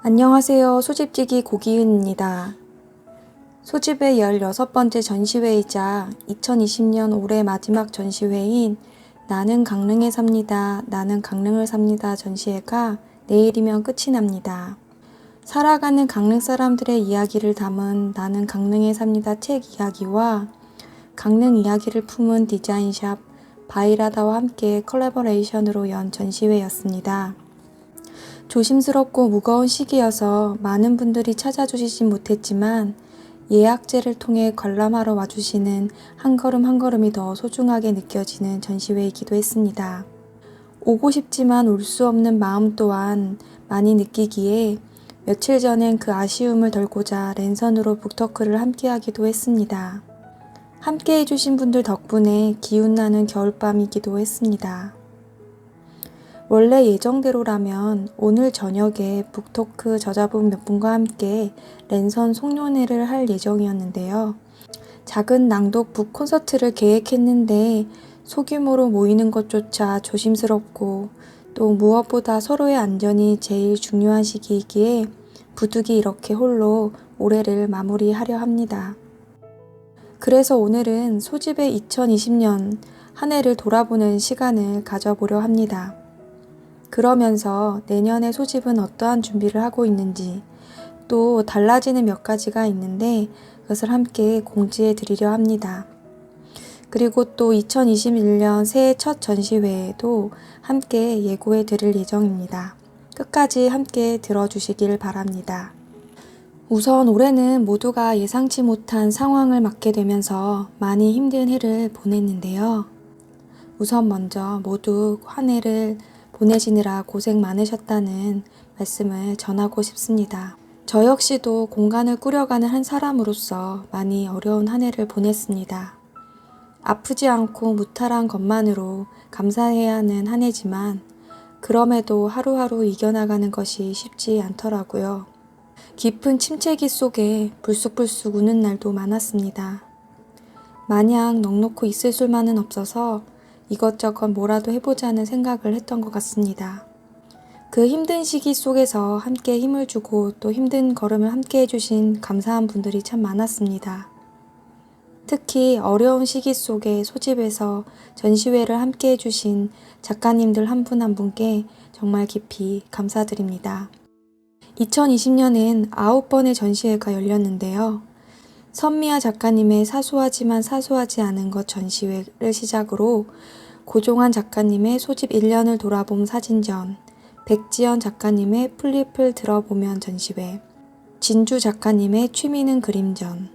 안녕하세요. 소집지기 고기은입니다. 소집의 16번째 전시회이자 2020년 올해 마지막 전시회인 나는 강릉에 삽니다. 나는 강릉을 삽니다. 전시회가 내일이면 끝이 납니다. 살아가는 강릉 사람들의 이야기를 담은 나는 강릉에 삽니다 책 이야기와 강릉 이야기를 품은 디자인샵 바이라다와 함께 컬래버레이션으로 연 전시회였습니다. 조심스럽고 무거운 시기여서 많은 분들이 찾아주시진 못했지만 예약제를 통해 관람하러 와주시는 한 걸음 한 걸음이 더 소중하게 느껴지는 전시회이기도 했습니다. 오고 싶지만 올 수 없는 마음 또한 많이 느끼기에 며칠 전엔 그 아쉬움을 덜고자 랜선으로 북토크를 함께하기도 했습니다. 함께 해주신 분들 덕분에 기운나는 겨울밤이기도 했습니다. 원래 예정대로라면 오늘 저녁에 북토크 저자분 몇 분과 함께 랜선 송년회를 할 예정이었는데요. 작은 낭독 북 콘서트를 계획했는데 소규모로 모이는 것조차 조심스럽고 또 무엇보다 서로의 안전이 제일 중요한 시기이기에 부득이 이렇게 홀로 올해를 마무리하려 합니다. 그래서 오늘은 소집의 2020년 한 해를 돌아보는 시간을 가져보려 합니다. 그러면서 내년의 소집은 어떠한 준비를 하고 있는지 또 달라지는 몇 가지가 있는데 그것을 함께 공지해 드리려 합니다. 그리고 또 2021년 새해 첫 전시회에도 함께 예고해 드릴 예정입니다. 끝까지 함께 들어주시길 바랍니다. 우선 올해는 모두가 예상치 못한 상황을 맞게 되면서 많이 힘든 해를 보냈는데요. 우선 먼저 모두 한 해를 보내시느라 고생 많으셨다는 말씀을 전하고 싶습니다. 저 역시도 공간을 꾸려가는 한 사람으로서 많이 어려운 한 해를 보냈습니다. 아프지 않고 무탈한 것만으로 감사해야 하는 한 해지만 그럼에도 하루하루 이겨나가는 것이 쉽지 않더라고요. 깊은 침체기 속에 불쑥불쑥 우는 날도 많았습니다. 마냥 넉넉히 있을 수만은 없어서 이것저것 뭐라도 해보자는 생각을 했던 것 같습니다. 그 힘든 시기 속에서 함께 힘을 주고 또 힘든 걸음을 함께 해주신 감사한 분들이 참 많았습니다. 특히 어려운 시기 속에 소집에서 전시회를 함께 해주신 작가님들 한 분 한 분께 정말 깊이 감사드립니다. 2020년엔 9번의 전시회가 열렸는데요. 선미아 작가님의 사소하지만 사소하지 않은 것 전시회를 시작으로 고종환 작가님의 소집 1년을 돌아봄 사진전, 백지연 작가님의 플립을 들어보면 전시회, 진주 작가님의 취미는 그림전,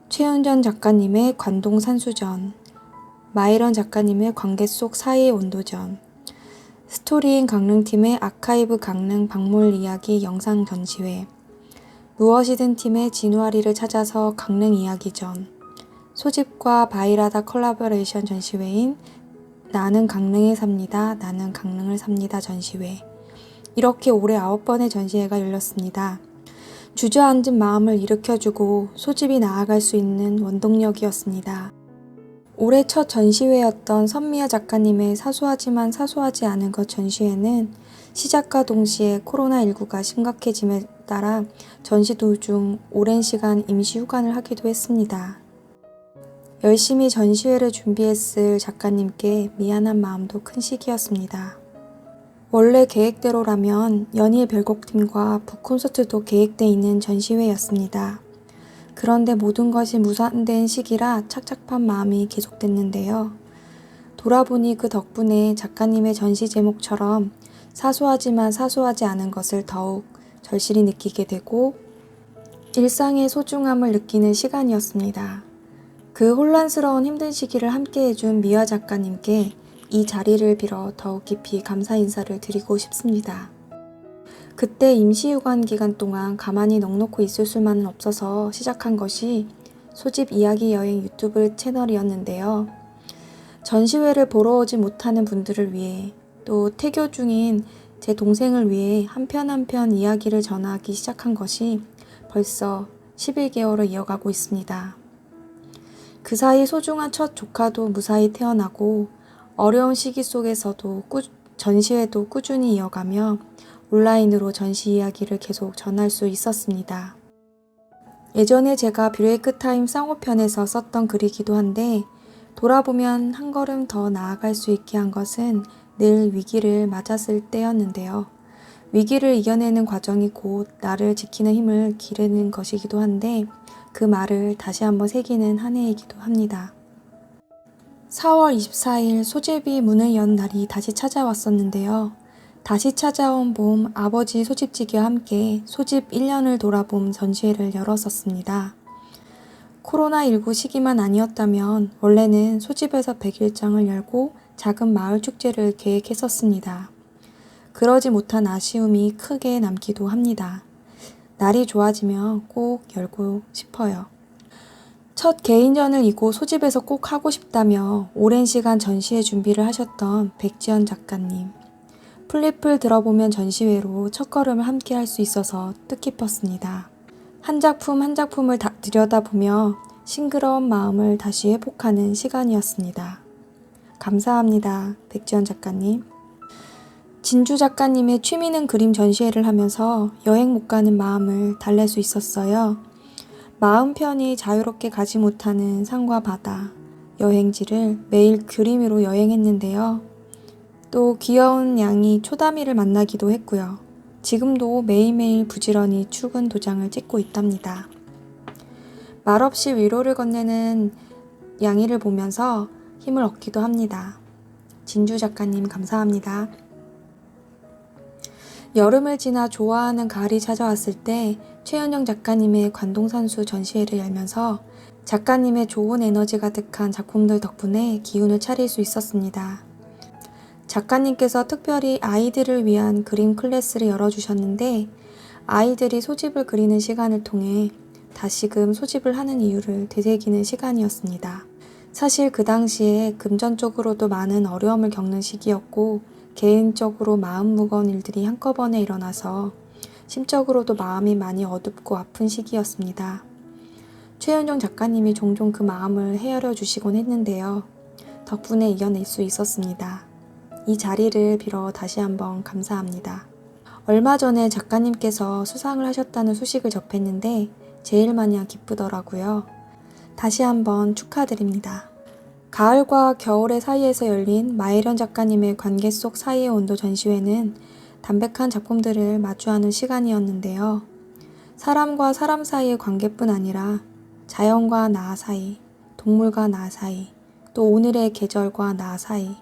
최은전 작가님의 관동 산수전, 마이런 작가님의 관계 속 사이의 온도전, 스토리인 강릉팀의 아카이브 강릉 박물 이야기 영상 전시회, 무엇이든 팀의 진화리를 찾아서 강릉 이야기전, 소집과 바이라다 컬래버레이션 전시회인 나는 강릉에 삽니다. 나는 강릉을 삽니다. 전시회. 이렇게 올해 9번의 전시회가 열렸습니다. 주저앉은 마음을 일으켜주고 소집이 나아갈 수 있는 원동력이었습니다. 올해 첫 전시회였던 선미아 작가님의 사소하지만 사소하지 않은 것 전시회는 시작과 동시에 코로나19가 심각해짐에 따라 전시 도중 오랜 시간 임시 휴관을 하기도 했습니다. 열심히 전시회를 준비했을 작가님께 미안한 마음도 큰 시기였습니다. 원래 계획대로라면 연일 별곡팀과 북콘서트도 계획돼 있는 전시회였습니다. 그런데 모든 것이 무산된 시기라 착잡한 마음이 계속됐는데요. 돌아보니 그 덕분에 작가님의 전시 제목처럼 사소하지만 사소하지 않은 것을 더욱 절실히 느끼게 되고 일상의 소중함을 느끼는 시간이었습니다. 그 혼란스러운 힘든 시기를 함께 해준 미화 작가님께 이 자리를 빌어 더욱 깊이 감사 인사를 드리고 싶습니다. 그때 임시휴관 기간 동안 가만히 넉넉히 있을 수만은 없어서 시작한 것이 소집 이야기 여행 유튜브 채널이었는데요. 전시회를 보러 오지 못하는 분들을 위해 또 태교 중인 제 동생을 위해 한 편 한 편 이야기를 전하기 시작한 것이 벌써 11개월을 이어가고 있습니다. 그 사이 소중한 첫 조카도 무사히 태어나고 어려운 시기 속에서도 전시회도 꾸준히 이어가며 온라인으로 전시 이야기를 계속 전할 수 있었습니다. 예전에 제가 브레이크타임 쌍호편에서 썼던 글이기도 한데 돌아보면 한 걸음 더 나아갈 수 있게 한 것은 늘 위기를 맞았을 때였는데요. 위기를 이겨내는 과정이 곧 나를 지키는 힘을 기르는 것이기도 한데 그 말을 다시 한번 새기는 한 해이기도 합니다. 4월 24일 소집이 문을 연 날이 다시 찾아왔었는데요. 다시 찾아온 봄 아버지 소집지기와 함께 소집 1년을 돌아봄 전시회를 열었었습니다. 코로나19 시기만 아니었다면 원래는 소집에서 100일장을 열고 작은 마을 축제를 계획했었습니다. 그러지 못한 아쉬움이 크게 남기도 합니다. 날이 좋아지면 꼭 열고 싶어요. 첫 개인전을 이고 소집에서 꼭 하고 싶다며 오랜 시간 전시회 준비를 하셨던 백지연 작가님. 플립을 들어보면 전시회로 첫걸음을 함께 할 수 있어서 뜻깊었습니다. 한 작품 한 작품을 들여다보며 싱그러운 마음을 다시 회복하는 시간이었습니다. 감사합니다. 백지연 작가님. 진주 작가님의 취미는 그림 전시회를 하면서 여행 못 가는 마음을 달랠 수 있었어요. 마음 편히 자유롭게 가지 못하는 산과 바다, 여행지를 매일 그림으로 여행했는데요. 또 귀여운 양이 초다미를 만나기도 했고요. 지금도 매일매일 부지런히 출근 도장을 찍고 있답니다. 말없이 위로를 건네는 양이를 보면서 힘을 얻기도 합니다. 진주 작가님 감사합니다. 여름을 지나 좋아하는 가을이 찾아왔을 때 최은영 작가님의 관동산수 전시회를 열면서 작가님의 좋은 에너지 가득한 작품들 덕분에 기운을 차릴 수 있었습니다. 작가님께서 특별히 아이들을 위한 그림 클래스를 열어주셨는데 아이들이 소집을 그리는 시간을 통해 다시금 소집을 하는 이유를 되새기는 시간이었습니다. 사실 그 당시에 금전적으로도 많은 어려움을 겪는 시기였고 개인적으로 마음 무거운 일들이 한꺼번에 일어나서 심적으로도 마음이 많이 어둡고 아픈 시기였습니다. 최은정 작가님이 종종 그 마음을 헤아려 주시곤 했는데요. 덕분에 이겨낼 수 있었습니다. 이 자리를 빌어 다시 한번 감사합니다. 얼마 전에 작가님께서 수상을 하셨다는 소식을 접했는데 제일 마냥 기쁘더라고요. 다시 한번 축하드립니다. 가을과 겨울의 사이에서 열린 마혜련 작가님의 관계 속 사이의 온도 전시회는 담백한 작품들을 마주하는 시간이었는데요. 사람과 사람 사이의 관계뿐 아니라 자연과 나 사이, 동물과 나 사이, 또 오늘의 계절과 나 사이,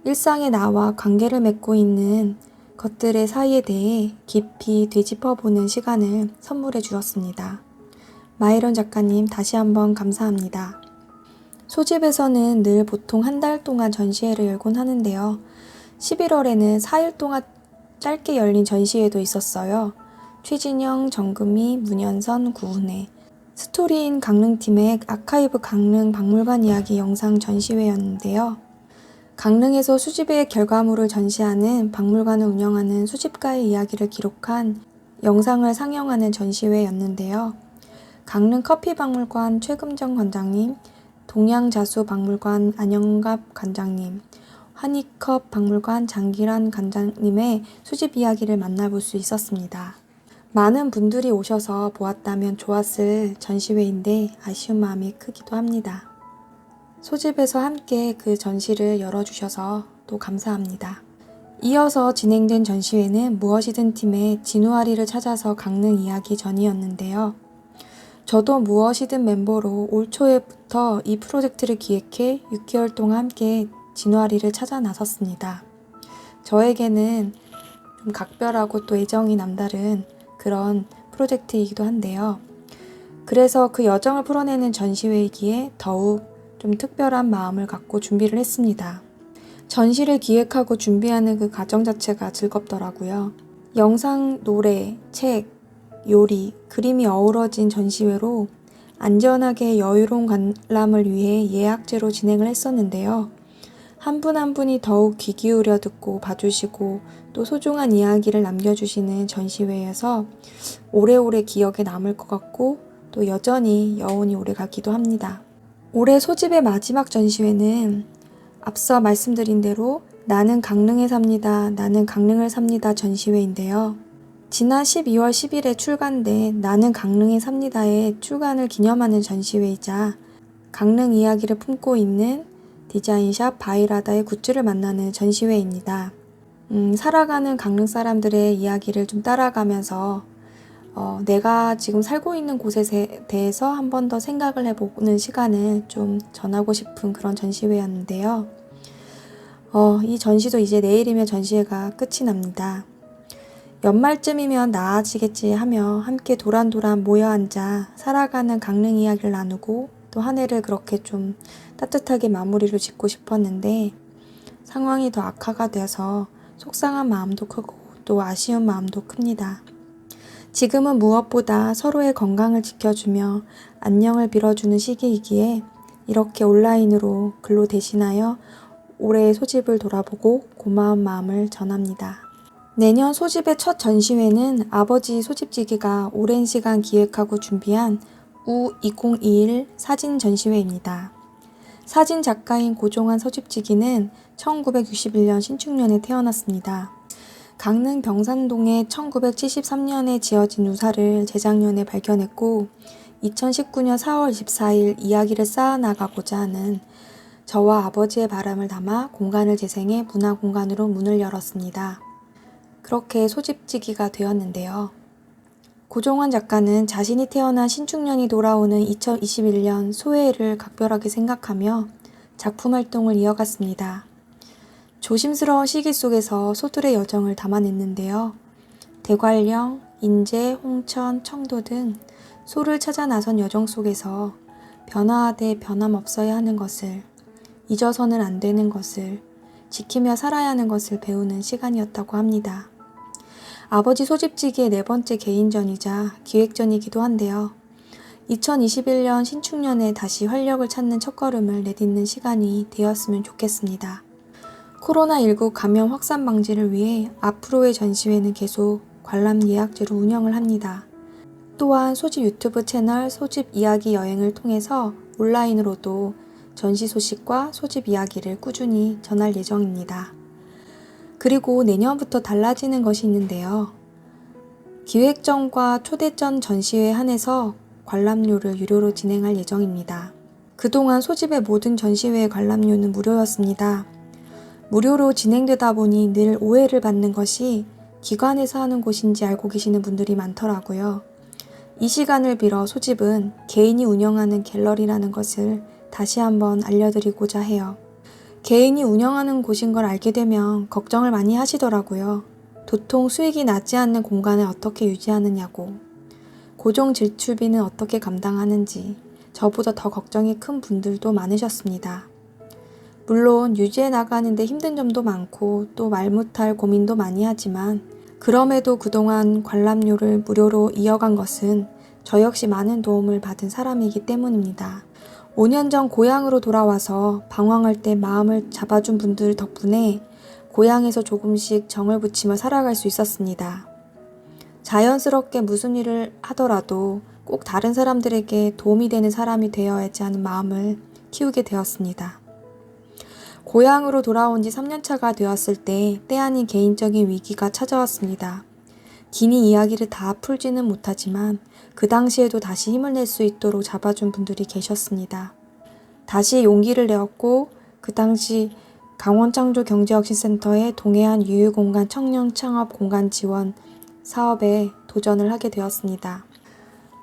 일상의 나와 관계를 맺고 있는 것들의 사이에 대해 깊이 되짚어보는 시간을 선물해 주었습니다. 마혜련 작가님 다시 한번 감사합니다. 소집에서는 늘 보통 한 달 동안 전시회를 열곤 하는데요. 11월에는 4일 동안 짧게 열린 전시회도 있었어요. 최진영, 정금희, 문현선, 구은혜, 스토리인 강릉팀의 아카이브 강릉 박물관 이야기 영상 전시회였는데요. 강릉에서 수집의 결과물을 전시하는 박물관을 운영하는 수집가의 이야기를 기록한 영상을 상영하는 전시회였는데요. 강릉 커피박물관 최금정 관장님, 동양자수박물관 안영갑 관장님, 한이컵 박물관 장기란 관장님의 수집 이야기를 만나볼 수 있었습니다. 많은 분들이 오셔서 보았다면 좋았을 전시회인데 아쉬운 마음이 크기도 합니다. 소집에서 함께 그 전시를 열어주셔서 또 감사합니다. 이어서 진행된 전시회는 무엇이든 팀의 진우아리를 찾아서 강릉 이야기 전이었는데요. 저도 무엇이든 멤버로 올 초에부터 이 프로젝트를 기획해 6개월 동안 함께 진우아리를 찾아 나섰습니다. 저에게는 좀 각별하고 또 애정이 남다른 그런 프로젝트이기도 한데요. 그래서 그 여정을 풀어내는 전시회이기에 더욱 좀 특별한 마음을 갖고 준비를 했습니다. 전시를 기획하고 준비하는 그 과정 자체가 즐겁더라고요. 영상, 노래, 책, 요리, 그림이 어우러진 전시회로 안전하게 여유로운 관람을 위해 예약제로 진행을 했었는데요. 한 분 한 분이 더욱 귀 기울여 듣고 봐주시고 또 소중한 이야기를 남겨주시는 전시회여서 오래오래 기억에 남을 것 같고 또 여전히 여운이 오래 가기도 합니다. 올해 소집의 마지막 전시회는 앞서 말씀드린 대로 나는 강릉에 삽니다. 나는 강릉을 삽니다 전시회인데요. 지난 12월 10일에 출간된 나는 강릉에 삽니다의 출간을 기념하는 전시회이자 강릉 이야기를 품고 있는 디자인샵 바이라다의 굿즈를 만나는 전시회입니다. 살아가는 강릉 사람들의 이야기를 좀 따라가면서 내가 지금 살고 있는 곳에 대해서 한 번 더 생각을 해보는 시간을 좀 전하고 싶은 그런 전시회였는데요. 이 전시도 이제 내일이면 전시회가 끝이 납니다. 연말쯤이면 나아지겠지 하며 함께 도란도란 모여 앉아 살아가는 강릉 이야기를 나누고 또 한 해를 그렇게 좀 따뜻하게 마무리를 짓고 싶었는데 상황이 더 악화가 되어서 속상한 마음도 크고 또 아쉬운 마음도 큽니다. 지금은 무엇보다 서로의 건강을 지켜주며 안녕을 빌어주는 시기이기에 이렇게 온라인으로 글로 대신하여 올해의 소집을 돌아보고 고마운 마음을 전합니다. 내년 소집의 첫 전시회는 아버지 소집지기가 오랜 시간 기획하고 준비한 U2021 사진 전시회입니다. 사진 작가인 고종환 소집지기는 1961년 신축년에 태어났습니다. 강릉 병산동에 1973년에 지어진 유사를 재작년에 발견했고 2019년 4월 24일 이야기를 쌓아나가고자 하는 저와 아버지의 바람을 담아 공간을 재생해 문화공간으로 문을 열었습니다. 그렇게 소집지기가 되었는데요. 고종환 작가는 자신이 태어난 신축년이 돌아오는 2021년 소해를 각별하게 생각하며 작품 활동을 이어갔습니다. 조심스러운 시기 속에서 소들의 여정을 담아냈는데요. 대관령, 인제, 홍천, 청도 등 소를 찾아 나선 여정 속에서 변화하되 변함없어야 하는 것을, 잊어서는 안 되는 것을, 지키며 살아야 하는 것을 배우는 시간이었다고 합니다. 아버지 소집지기의 네 번째 개인전이자 기획전이기도 한데요. 2021년 신축년에 다시 활력을 찾는 첫걸음을 내딛는 시간이 되었으면 좋겠습니다. 코로나19 감염 확산 방지를 위해 앞으로의 전시회는 계속 관람 예약제로 운영을 합니다. 또한 소집 유튜브 채널 소집 이야기 여행을 통해서 온라인으로도 전시 소식과 소집 이야기를 꾸준히 전할 예정입니다. 그리고 내년부터 달라지는 것이 있는데요. 기획전과 초대전 전시회에 한해서 관람료를 유료로 진행할 예정입니다. 그동안 소집의 모든 전시회의 관람료는 무료였습니다. 무료로 진행되다 보니 늘 오해를 받는 것이 기관에서 하는 곳인지 알고 계시는 분들이 많더라고요. 이 시간을 빌어 소집은 개인이 운영하는 갤러리라는 것을 다시 한번 알려드리고자 해요. 개인이 운영하는 곳인 걸 알게 되면 걱정을 많이 하시더라고요. 도통 수익이 나지 않는 공간을 어떻게 유지하느냐고, 고정 지출비는 어떻게 감당하는지 저보다 더 걱정이 큰 분들도 많으셨습니다. 물론 유지해 나가는데 힘든 점도 많고 또 말 못할 고민도 많이 하지만 그럼에도 그동안 관람료를 무료로 이어간 것은 저 역시 많은 도움을 받은 사람이기 때문입니다. 5년 전 고향으로 돌아와서 방황할 때 마음을 잡아준 분들 덕분에 고향에서 조금씩 정을 붙이며 살아갈 수 있었습니다. 자연스럽게 무슨 일을 하더라도 꼭 다른 사람들에게 도움이 되는 사람이 되어야지 하는 마음을 키우게 되었습니다. 고향으로 돌아온 지 3년차가 되었을 때 아닌 개인적인 위기가 찾아왔습니다. 기니 이야기를 다 풀지는 못하지만 그 당시에도 다시 힘을 낼 수 있도록 잡아준 분들이 계셨습니다. 다시 용기를 내었고 그 당시 강원창조경제혁신센터의 동해안 유휴공간 청년 창업 공간 지원 사업에 도전을 하게 되었습니다.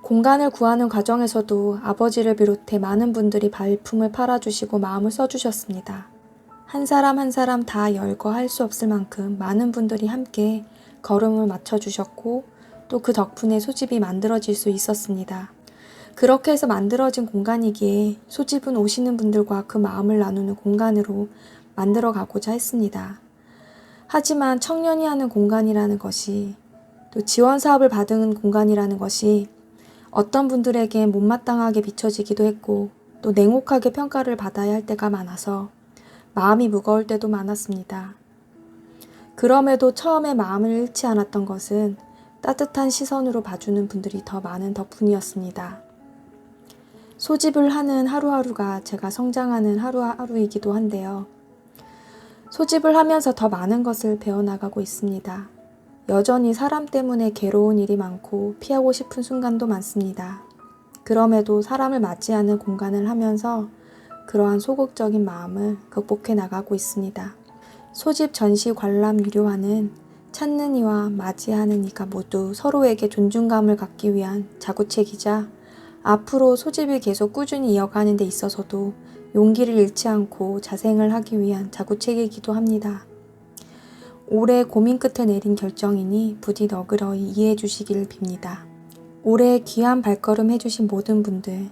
공간을 구하는 과정에서도 아버지를 비롯해 많은 분들이 발품을 팔아주시고 마음을 써주셨습니다. 한 사람 한 사람 다 열거할 수 없을 만큼 많은 분들이 함께 걸음을 맞춰주셨고 또 그 덕분에 소집이 만들어질 수 있었습니다. 그렇게 해서 만들어진 공간이기에 소집은 오시는 분들과 그 마음을 나누는 공간으로 만들어 가고자 했습니다. 하지만 청년이 하는 공간이라는 것이 또 지원 사업을 받은 공간이라는 것이 어떤 분들에게 못마땅하게 비춰지기도 했고 또 냉혹하게 평가를 받아야 할 때가 많아서 마음이 무거울 때도 많았습니다. 그럼에도 처음에 마음을 잃지 않았던 것은 따뜻한 시선으로 봐주는 분들이 더 많은 덕분이었습니다. 소집을 하는 하루하루가 제가 성장하는 하루하루이기도 한데요. 소집을 하면서 더 많은 것을 배워나가고 있습니다. 여전히 사람 때문에 괴로운 일이 많고 피하고 싶은 순간도 많습니다. 그럼에도 사람을 맞이하는 공간을 하면서 그러한 소극적인 마음을 극복해 나가고 있습니다. 소집 전시 관람 유료화는 찾는 이와 맞이하는 이가 모두 서로에게 존중감을 갖기 위한 자구책이자 앞으로 소집을 계속 꾸준히 이어가는 데 있어서도 용기를 잃지 않고 자생을 하기 위한 자구책이기도 합니다. 올해 고민 끝에 내린 결정이니 부디 너그러이 이해해 주시기를 빕니다. 올해 귀한 발걸음 해주신 모든 분들,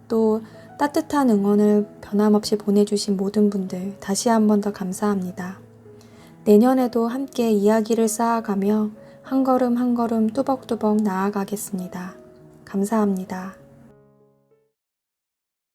또 따뜻한 응원을 변함없이 보내주신 모든 분들 다시 한 번 더 감사합니다. 내년에도 함께 이야기를 쌓아가며 한 걸음 한 걸음 뚜벅뚜벅 나아가겠습니다. 감사합니다.